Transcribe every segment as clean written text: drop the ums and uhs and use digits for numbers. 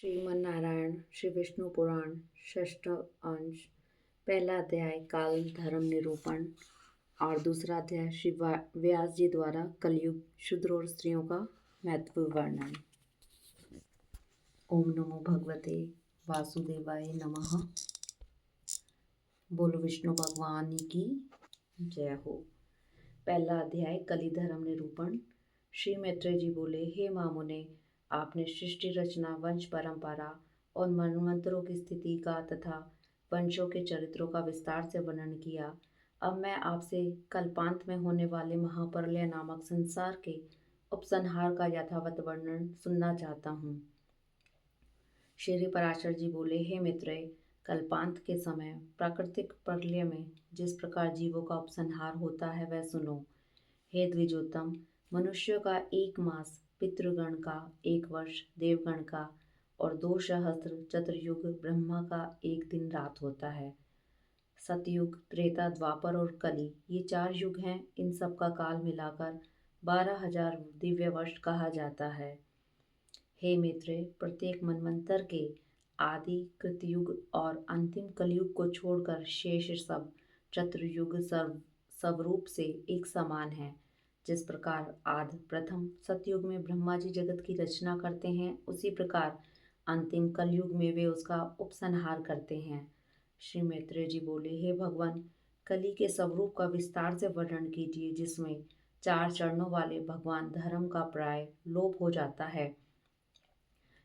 श्रीमन्नारायण श्री विष्णु पुराण षष्ठ अंश। पहला अध्याय काल धर्म निरूपण और दूसरा अध्याय श्री व्यास जी द्वारा कलयुग शूद्र और स्त्रियों का महत्व वर्णन। ओम नमो भगवते वासुदेवाय नमः। बोलो विष्णु भगवान की जय हो। पहला अध्याय कली धर्म निरूपण। श्री मैत्रेय जी बोले, हे मामुने, आपने सृष्टि रचना, वंश परंपरा और मनवंतरों की स्थिति का तथा वंशों के चरित्रों का विस्तार से वर्णन किया। अब मैं आपसे कल्पांत में होने वाले महाप्रलय नामक संसार के उपसंहार का यथावत वर्णन सुनना चाहता हूँ। श्री पराशर जी बोले, हे मित्रेय, कल्पांत के समय प्राकृतिक प्रलय में जिस प्रकार जीवों का उपसंहार होता है वह सुनो। हे द्विजोत्तम, मनुष्यों का 1 मास, पितृगण का 1 वर्ष, देवगण का और 2 सहस्त्र, चतुर्युग ब्रह्मा का 1 दिन रात होता है। सतयुग, त्रेता, द्वापर और कली, ये 4 युग हैं। इन सब का काल मिलाकर 12,000 दिव्य वर्ष कहा जाता है। हे मित्रे, प्रत्येक मनवंतर के आदि, कृतयुग और अंतिम कलयुग को छोड़कर शेष सब चतुर्युग स्वरूप से एक समान है। जिस प्रकार आदि प्रथम सतयुग में ब्रह्मा जी जगत की रचना करते हैं, उसी प्रकार अंतिम कलयुग में वे उसका उपसंहार करते हैं। श्री मैत्रेय जी बोले, हे भगवान, कली के स्वरूप का विस्तार से वर्णन कीजिए, जिसमें 4 चरणों वाले भगवान धर्म का प्राय लोप हो जाता है।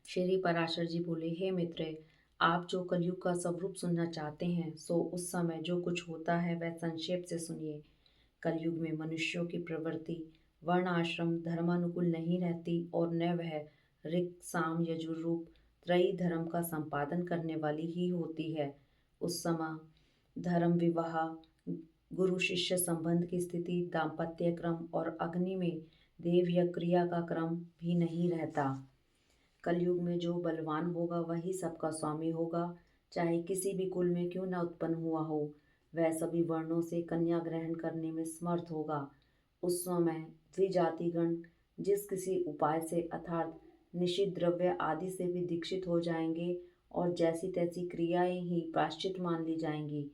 श्री पराशर जी बोले, हे मित्रेय, आप जो कलयुग का स्वरूप सुनना चाहते हैं, सो उस समय जो कुछ होता है वह संक्षेप से सुनिए। कलयुग में मनुष्यों की प्रवृत्ति वर्ण आश्रम धर्मानुकूल नहीं रहती और न वह ऋक् साम यजुर रूप त्रयी धर्म का संपादन करने वाली ही होती है। उस समय धर्म, विवाह, गुरु शिष्य संबंध की स्थिति, दाम्पत्य क्रम और अग्नि में देव या क्रिया का क्रम भी नहीं रहता। कलयुग में जो बलवान होगा वही सबका स्वामी होगा, चाहे किसी भी कुल में क्यों न उत्पन्न हुआ हो। वह सभी वर्णों से कन्या ग्रहण करने में समर्थ होगा। उस समय द्विजातिगण जिस किसी उपाय से अर्थात निषिद्ध द्रव्य आदि से भी दीक्षित हो जाएंगे और जैसी तैसी क्रियाएं ही प्रायश्चित मान ली जाएंगी।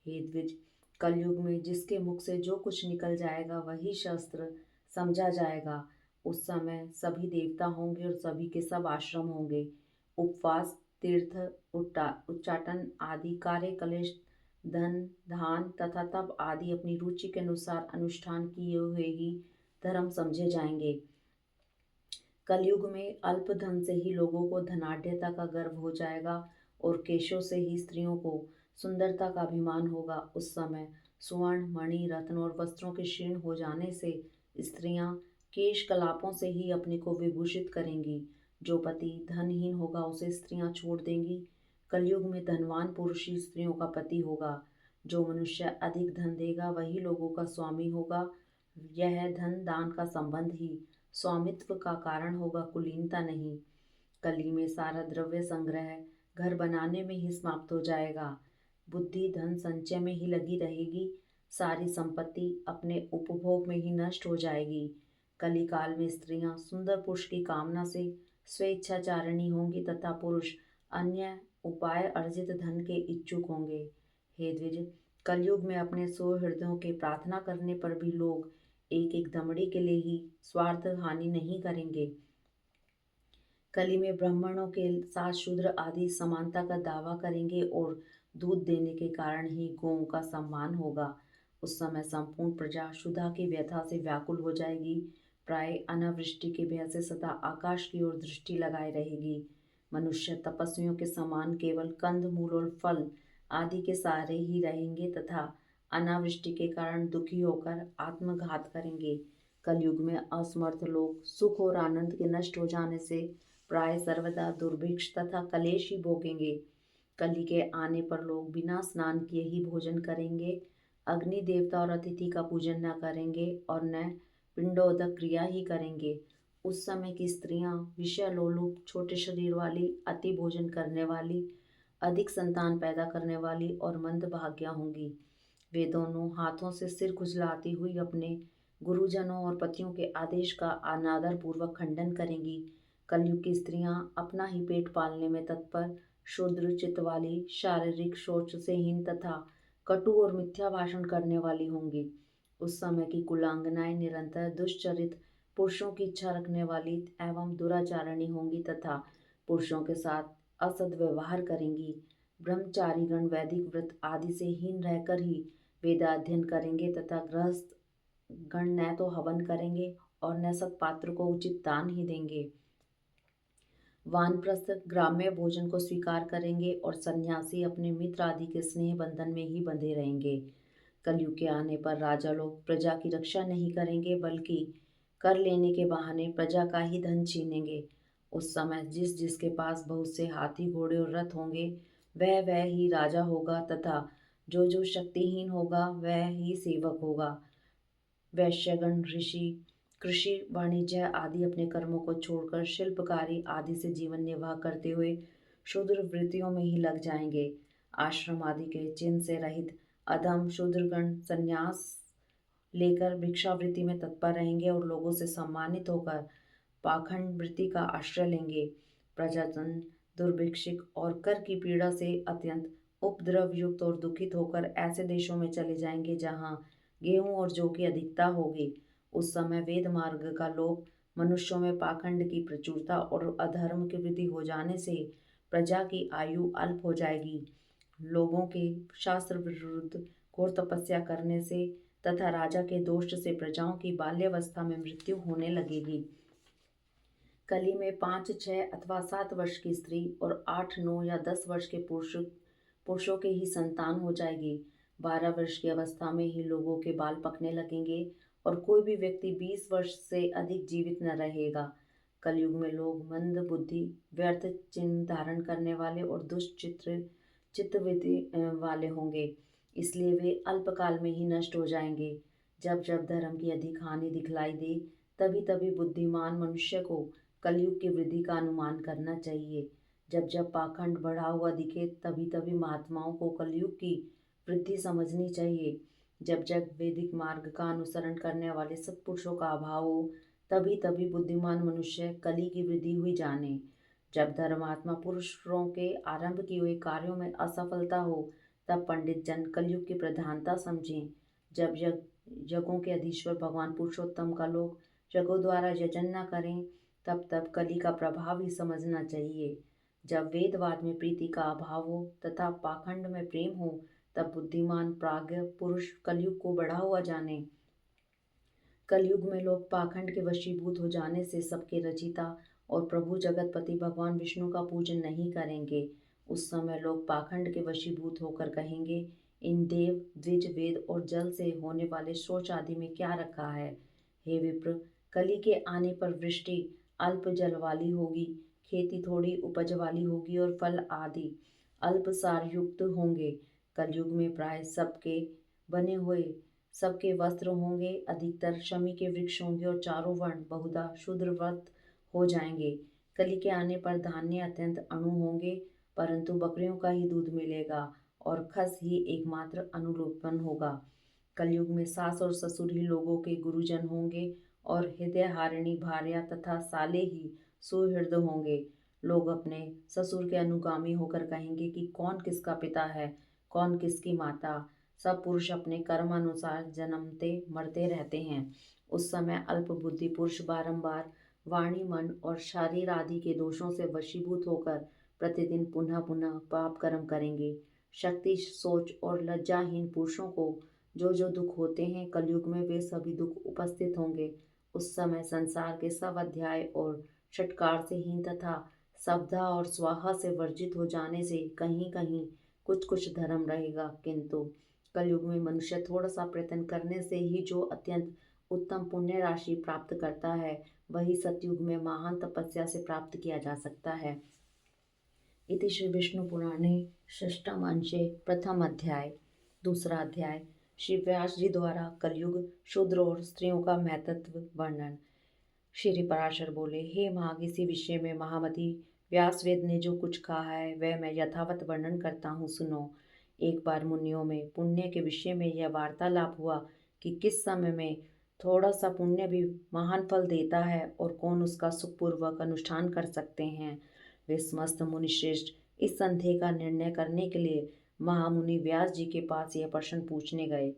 हे द्विज, कलयुग में जिसके मुख से जो कुछ निकल जाएगा वही शास्त्र समझा जाएगा। उस समय सभी देवता होंगे और सभी के सब आश्रम होंगे। उपवास, तीर्थ, उच्चाटन आदि कार्य, कलेश, धन, दान तथा तप आदि अपनी रुचि के अनुसार अनुष्ठान किए हुए ही धर्म समझे जाएंगे। कलयुग में अल्प धन से ही लोगों को धनाढ्यता का गर्व हो जाएगा और केशों से ही स्त्रियों को सुंदरता का अभिमान होगा। उस समय स्वर्ण, मणि, रत्न और वस्त्रों के क्षीण हो जाने से स्त्रियां केश कलापों से ही अपने को विभूषित करेंगी। जो पति धनहीन होगा उसे स्त्रियां छोड़ देंगी। कलयुग में धनवान पुरुष ही स्त्रियों का पति होगा। जो मनुष्य अधिक धन देगा वही लोगों का स्वामी होगा। यह धन दान का संबंध ही स्वामित्व का कारण होगा, कुलीनता नहीं। कली में सारा द्रव्य संग्रह घर बनाने में ही समाप्त हो जाएगा। बुद्धि धन संचय में ही लगी रहेगी। सारी संपत्ति अपने उपभोग में ही नष्ट हो जाएगी। कली काल में स्त्रियां सुंदर पुरुष की कामना से स्वेच्छाचारिणी होंगी तथा पुरुष अन्य उपाय अर्जित धन के इच्छुक होंगे। हे द्विज, कलयुग में अपने 100 हृदयों के प्रार्थना करने पर भी लोग एक एक दमड़ी के लिए ही स्वार्थ हानि नहीं करेंगे। कली में ब्राह्मणों के साथ शूद्र आदि समानता का दावा करेंगे और दूध देने के कारण ही गौओं का सम्मान होगा। उस समय संपूर्ण प्रजा क्षुधा की व्यथा से व्याकुल हो जाएगी। प्राय अनावृष्टि के भय से सदा आकाश की ओर दृष्टि लगाए रहेगी। मनुष्य तपस्वियों के समान केवल कंद मूल और फल आदि के सहारे ही रहेंगे तथा अनावृष्टि के कारण दुखी होकर आत्मघात करेंगे। कलयुग में असमर्थ लोग सुख और आनंद के नष्ट हो जाने से प्राय सर्वदा दुर्भिक्ष तथा कलेश ही भोगेंगे। कली के आने पर लोग बिना स्नान किए ही भोजन करेंगे, अग्नि देवता और अतिथि का पूजन न करेंगे और न पिंडोदक क्रिया ही करेंगे। उस समय की स्त्रियां विषय लोलुप, छोटे शरीर वाली, अति भोजन करने वाली, अधिक संतान पैदा करने वाली और मंदभाग्या होंगी। वे दोनों हाथों से सिर खुजलाती हुई अपने गुरुजनों और पतियों के आदेश का अनादर पूर्वक खंडन करेंगी। कलयुग की स्त्रियां अपना ही पेट पालने में तत्पर, शूद्र चित्त वाली, शारीरिक सोच से हीन तथा कटु और मिथ्या भाषण करने वाली होंगी। उस समय की कुलांगनाएं निरंतर दुष्चरित पुरुषों की इच्छा रखने वाली एवं दुराचारणी होंगी तथा पुरुषों के साथ असद्व्यवहार करेंगी। ब्रह्मचारीगण वैदिक व्रत आदि से हीन रहकर ही वेदाध्ययन करेंगे तथा गृहस्थ गण न तो हवन करेंगे और न सत्पात्र को उचित दान ही देंगे। वानप्रस्थ ग्राम्य भोजन को स्वीकार करेंगे और सन्यासी अपने मित्र आदि के स्नेह बंधन में ही बंधे रहेंगे। कलयुग के आने पर राजा लोग प्रजा की रक्षा नहीं करेंगे बल्कि कर लेने के बहाने प्रजा का ही धन छीनेंगे। उस समय जिस जिसके पास बहुत से हाथी घोड़े और रथ होंगे वह ही राजा होगा तथा जो जो शक्तिहीन होगा वह ही सेवक होगा। वैश्यगण ऋषि कृषि वाणिज्य आदि अपने कर्मों को छोड़कर शिल्पकारी आदि से जीवन निर्वाह करते हुए शूद्र वृत्तियों में ही लग जाएंगे। आश्रम आदि के चिन्ह से रहित अधम शूद्रगण संन्यास लेकर भिक्षावृत्ति में तत्पर रहेंगे और लोगों से सम्मानित होकर पाखंड वृत्ति का आश्रय लेंगे। प्रजाजन दुर्भिक्षिक और कर की पीड़ा से अत्यंत उपद्रव युक्त और दुखित होकर ऐसे देशों में चले जाएंगे जहाँ गेहूं और जौ की अधिकता होगी। उस समय वेद मार्ग का लोप, मनुष्यों में पाखंड की प्रचुरता और अधर्म की वृद्धि हो जाने से प्रजा की आयु अल्प हो जाएगी। लोगों के शास्त्र विरुद्ध घोर तपस्या करने से तथा राजा के दोष से प्रजाओं की बाल्यावस्था में मृत्यु होने लगेगी। कली में 5, 6 अथवा 7 वर्ष की स्त्री और 8, 9 या 10 वर्ष के पुरुषों के ही संतान हो जाएगी। 12 वर्ष की अवस्था में ही लोगों के बाल पकने लगेंगे और कोई भी व्यक्ति 20 वर्ष से अधिक जीवित न रहेगा। कलयुग में लोग मंद बुद्धि, व्यर्थ चिन्ह धारण करने वाले और चित्तवृत्ति वाले होंगे, इसलिए वे अल्पकाल में ही नष्ट हो जाएंगे। जब जब धर्म की अधिक हानि दिखलाई दे तभी तभी बुद्धिमान मनुष्य को कलयुग की वृद्धि का अनुमान करना चाहिए। जब जब पाखंड बढ़ा हुआ दिखे तभी तभी महात्माओं को कलयुग की वृद्धि समझनी चाहिए। जब जब वैदिक मार्ग का अनुसरण करने वाले सत्पुरुषों का अभाव हो तभी तभी बुद्धिमान मनुष्य कली की वृद्धि हुई जाने। जब धर्मात्मा पुरुषों के आरंभ किए हुए कार्यों में असफलता हो तब पंडित जन कलयुग की प्रधानता समझें। जब यज्ञों के अधीश्वर भगवान पुरुषोत्तम का लोग यज्ञों द्वारा यजन न करें तब तब कली का प्रभाव ही समझना चाहिए। जब वेदवाद में प्रीति का अभाव हो तथा पाखंड में प्रेम हो तब बुद्धिमान प्राज्ञ पुरुष कलयुग को बढ़ा हुआ जाने। कलयुग में लोग पाखंड के वशीभूत हो जाने से सबके रचिता और प्रभु जगतपति भगवान विष्णु का पूजन नहीं करेंगे। उस समय लोग पाखंड के वशीभूत होकर कहेंगे, इन देव द्विज वेद और जल से होने वाले शौच आदि में क्या रखा है। हे विप्र, कली के आने पर वृष्टि अल्प जल वाली होगी, खेती थोड़ी उपज वाली होगी और फल आदि अल्प सार युक्त होंगे। कलयुग में प्राय सबके बने हुए सबके वस्त्र होंगे, अधिकतर शमी के वृक्ष होंगे और चारों वर्ण बहुधा शूद्रव्रत हो जाएंगे। कली के आने पर धान्य अत्यंत अणु होंगे परंतु बकरियों का ही दूध मिलेगा और खस ही एकमात्र अनुलोपन होगा। कलयुग में सास और ससुर ही लोगों के गुरुजन होंगे और हृदय हारिणी भार्या तथा साले ही सुहृद होंगे। लोग अपने ससुर के अनुगामी होकर कहेंगे कि कौन किसका पिता है, कौन किसकी माता। सब पुरुष अपने कर्म अनुसार जन्मते मरते रहते हैं। उस समय अल्प बुद्धि पुरुष बारंबार वाणी, मन और शरीर आदि के दोषों से वशीभूत होकर प्रतिदिन पुनः पुनः पाप कर्म करेंगे। शक्ति, सोच और लज्जाहीन पुरुषों को जो दुख होते हैं कलयुग में वे सभी दुख उपस्थित होंगे। उस समय संसार के सब अध्याय और षटकार से हीन तथा सब्धा और स्वाहा से वर्जित हो जाने से कहीं कहीं कुछ धर्म रहेगा, किंतु कलयुग में मनुष्य थोड़ा सा प्रयत्न करने से ही जो अत्यंत उत्तम पुण्य राशि प्राप्त करता है वही सतयुग में महान तपस्या से प्राप्त किया जा सकता है। इति श्री विष्णु पुराणे षष्ठम अंशे प्रथम अध्याय। दूसरा अध्याय श्री व्यास जी द्वारा कलयुग शूद्र और स्त्रियों का महत्व वर्णन। श्री पराशर बोले, हे माग, इसी विषय में महामती व्यासवेद ने जो कुछ कहा है वह मैं यथावत वर्णन करता हूँ, सुनो। एक बार मुनियों में पुण्य के विषय में यह वार्तालाप हुआ कि किस समय में थोड़ा सा पुण्य भी महान फल देता है और कौन उसका सुखपूर्वक अनुष्ठान कर सकते हैं। वे समस्त मुनिश्रेष्ठ इस संदेह का निर्णय करने के लिए महामुनि व्यास जी के पास यह प्रश्न पूछने गए।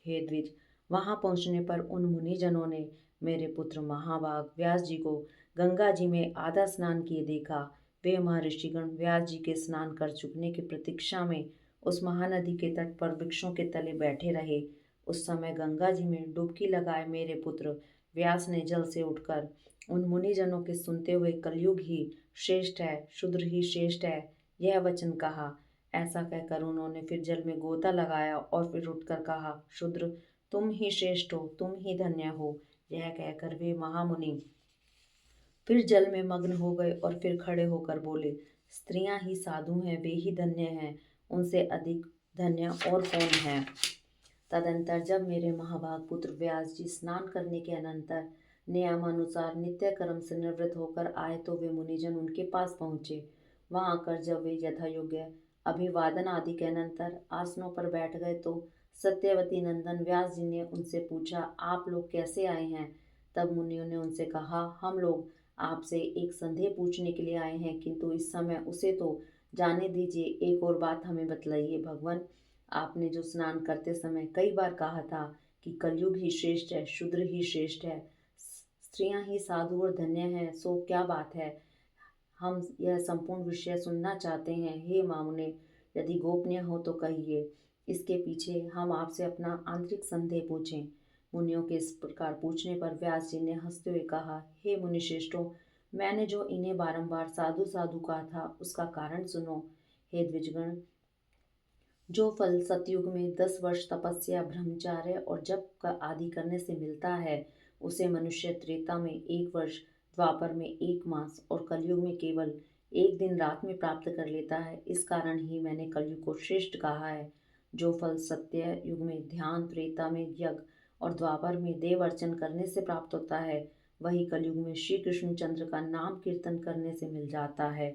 हे द्विज, वहां पहुंचने पर उन मुनिजनों ने मेरे पुत्र महाभाग व्यास जी को गंगा जी में आधा स्नान किए देखा। वे महर्षिगण व्यास जी के स्नान कर चुकने की प्रतीक्षा में उस महानदी के तट पर वृक्षों के तले बैठे रहे। उस समय गंगा जी में डुबकी लगाए मेरे पुत्र व्यास ने जल से उठकर उन मुनिजनों के सुनते हुए कलयुग ही श्रेष्ठ है, शूद्र ही श्रेष्ठ है, यह वचन कहा। ऐसा कहकर उन्होंने फिर जल में गोता लगाया और फिर उठकर कहा, शूद्र तुम ही श्रेष्ठ हो, तुम ही धन्य हो। यह कहकर वे महामुनि फिर जल में मग्न हो गए और फिर खड़े होकर बोले, स्त्रियां ही साधु हैं, वे ही धन्य हैं, उनसे अधिक धन्य और कौन है। तदंतर जब मेरे महाभाग पुत्र व्यास जी स्नान करने के अनंतर नियमानुसार नित्य कर्म से निवृत्त होकर आए तो वे मुनिजन उनके पास पहुँचे। वहां आकर जब वे यथा योग्य अभिवादन आदि के अनंतर आसनों पर बैठ गए तो सत्यवती नंदन व्यास जी ने उनसे पूछा, आप लोग कैसे आए हैं। तब मुनियों ने उनसे कहा, हम लोग आपसे एक संदेह पूछने के लिए आए हैं, किंतु इस समय उसे तो जाने दीजिए, एक और बात हमें बतलाइए। भगवान, आपने जो स्नान करते समय कई बार कहा था कि कलयुग ही श्रेष्ठ है, शूद्र ही श्रेष्ठ है, स्त्रियां ही साधु और धन्य हैं, सो क्या बात है। हम यह संपूर्ण विषय सुनना चाहते हैं। हे मामुने, यदि गोपनीय हो तो कहिए, इसके पीछे हम आपसे अपना आंतरिक संदेह पूछें। मुनियों के इस प्रकार पूछने पर व्यास जी ने हंसते हुए कहा, हे मुनिश्रेष्ठों, मैंने जो इन्हें बारंबार साधु साधु कहा था उसका कारण सुनो। हे द्विजगण, जो फल सतयुग में 10 वर्ष तपस्या, ब्रह्मचार्य और जप का आदि करने से मिलता है, उसे मनुष्य त्रेता में 1 वर्ष, द्वापर में 1 मास और कलयुग में केवल 1 दिन रात में प्राप्त कर लेता है। इस कारण ही मैंने कलयुग को श्रेष्ठ कहा है। जो फल सत्य युग में ध्यान, त्रेता में यज्ञ और द्वापर में देव अर्चन करने से प्राप्त होता है, वही कलयुग में श्री कृष्णचंद्र का नाम कीर्तन करने से मिल जाता है।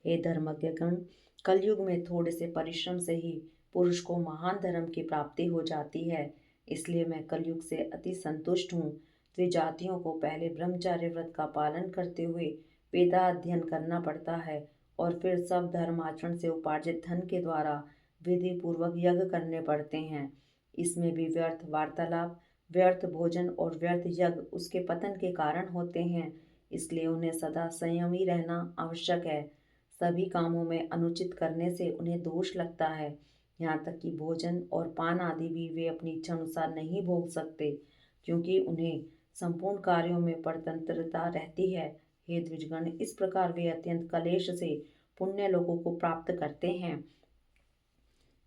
हे धर्मज्ञगण, कलयुग में थोड़े से परिश्रम से ही पुरुष को महान धर्म की प्राप्ति हो जाती है। इसलिए मैं कलयुग से अति संतुष्ट हूँ। द्विजातियों को पहले ब्रह्मचार्य व्रत का पालन करते हुए वेदाध्ययन करना पड़ता है और फिर सब धर्म आचरण से उपार्जित धन के द्वारा विधि पूर्वक यज्ञ करने पड़ते हैं। इसमें भी व्यर्थ वार्तालाप, व्यर्थ भोजन और व्यर्थ यज्ञ उसके पतन के कारण होते हैं। इसलिए उन्हें सदा संयमी रहना आवश्यक है। सभी कामों में अनुचित करने से उन्हें दोष लगता है। यहाँ तक कि भोजन और पान आदि भी वे अपनी इच्छा अनुसार नहीं भोग सकते, क्योंकि उन्हें संपूर्ण कार्यों में परतंत्रता रहती है। हे द्विजगण, इस प्रकार वे अत्यंत कलेश से पुण्य लोगों को प्राप्त करते हैं,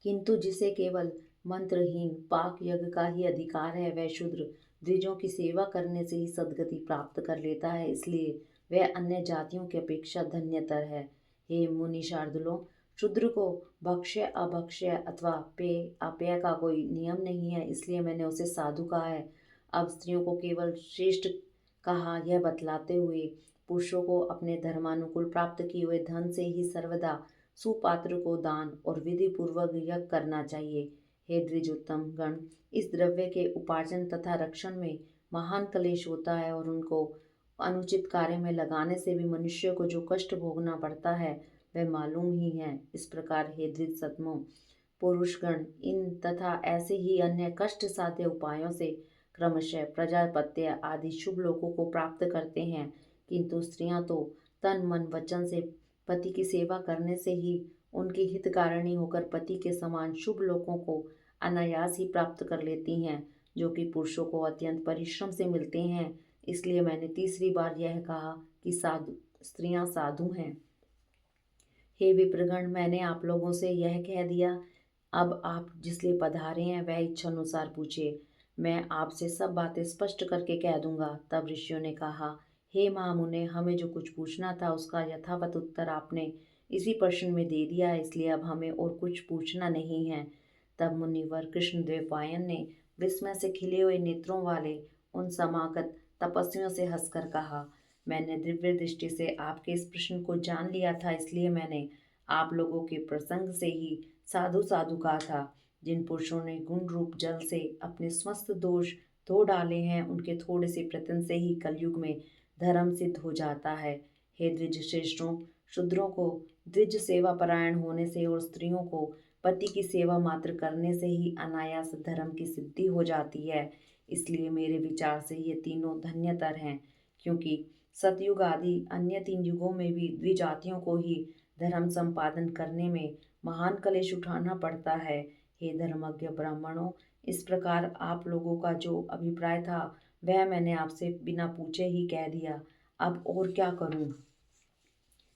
किंतु जिसे केवल मंत्रहीन पाक यज्ञ का ही अधिकार है, वह शूद्र द्विजों की सेवा करने से ही सद्गति प्राप्त कर लेता है। इसलिए वह अन्य जातियों की अपेक्षा धन्यतर है। हे मुनि शार्दुलों, शूद्र को भक्ष्य अभक्ष्य अथवा पेय अपेय का कोई नियम नहीं है, इसलिए मैंने उसे साधु कहा है। अब स्त्रियों को केवल श्रेष्ठ कहा, यह बतलाते हुए पुरुषों को अपने धर्मानुकूल प्राप्त किए हुए धन से ही सर्वदा सुपात्र को दान और विधि पूर्वक यज्ञ करना चाहिए। हे द्विजोत्तम गण, इस द्रव्य के उपार्जन तथा रक्षण में महान क्लेश होता है और उनको अनुचित कार्य में लगाने से भी मनुष्य को जो कष्ट भोगना पड़ता है वह मालूम ही है। इस प्रकार हे द्विजसत्मो, पुरुषगण इन तथा ऐसे ही अन्य कष्ट साध्य उपायों से क्रमशः प्रजापत्य आदि शुभ लोगों को प्राप्त करते हैं, किंतु स्त्रियां तो तन मन वचन से पति की सेवा करने से ही उनकी हितकारिणी होकर पति के समान शुभ लोगों को अनायास ही प्राप्त कर लेती हैं, जो कि पुरुषों को अत्यंत परिश्रम से मिलते हैं। इसलिए मैंने तीसरी बार यह कहा कि स्त्रियां साधु हैं। हे विप्रगण, मैंने आप लोगों से यह कह दिया, अब आप जिसलिए पधारे हैं वह इच्छा अनुसार पूछिए, मैं आपसे सब बातें स्पष्ट करके कह दूंगा। तब ऋषियों ने कहा, हे महामुने, हमें जो कुछ पूछना था उसका यथावत उत्तर आपने इसी प्रश्न में दे दिया है, इसलिए अब हमें और कुछ पूछना नहीं है। तब मुनिवर कृष्णद्वैपायन ने विस्मय से खिले हुए नेत्रों वाले उन समागत तपस्वियों से हंसकर कहा, मैंने दिव्य दृष्टि से आपके इस प्रश्न को जान लिया था, इसलिए मैंने आप लोगों के प्रसंग से ही साधु साधु कहा था। जिन पुरुषों ने गुण रूप जल से अपने समस्त दोष धो डाले हैं, उनके थोड़े से प्रयत्न से ही कलयुग में धर्म सिद्ध हो जाता है। हे द्विज श्रेष्ठों, शूद्रों को द्विज सेवा परायण होने से और स्त्रियों को पति की सेवा मात्र करने से ही अनायास धर्म की सिद्धि हो जाती है। इसलिए मेरे विचार से ये तीनों धन्यतर हैं, क्योंकि सतयुग आदि अन्य 3 युगों में भी द्विजातियों को ही धर्म संपादन करने में महान कलेश उठाना पड़ता है। हे धर्मज्ञ ब्राह्मणों, इस प्रकार आप लोगों का जो अभिप्राय था वह मैंने आपसे बिना पूछे ही कह दिया। अब और क्या करूं?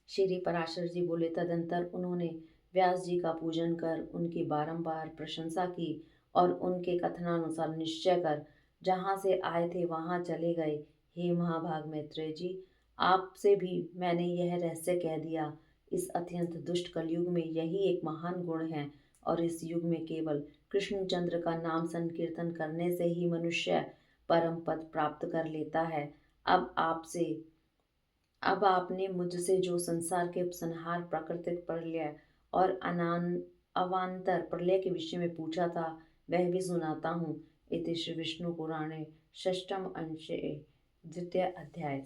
श्री पराशर जी बोले, तदंतर उन्होंने व्यास जी का पूजन कर उनकी बारंबार प्रशंसा की और उनके कथनानुसार निश्चय कर जहाँ से आए थे वहाँ चले गए। हे महाभाग मैत्रेय जी, आपसे भी मैंने यह रहस्य कह दिया। इस अत्यंत दुष्ट कलयुग में यही एक महान गुण है और इस युग में केवल कृष्णचंद्र का नाम संकीर्तन करने से ही मनुष्य परम पद प्राप्त कर लेता है। अब आपने मुझसे जो संसार के उपसंहार, प्राकृतिक प्रलय और अवान्तर प्रलय के विषय में पूछा था वह भी सुनाता हूँ। इति श्री विष्णु पुराणे षष्ठम अंशे द्वितीय अध्याय।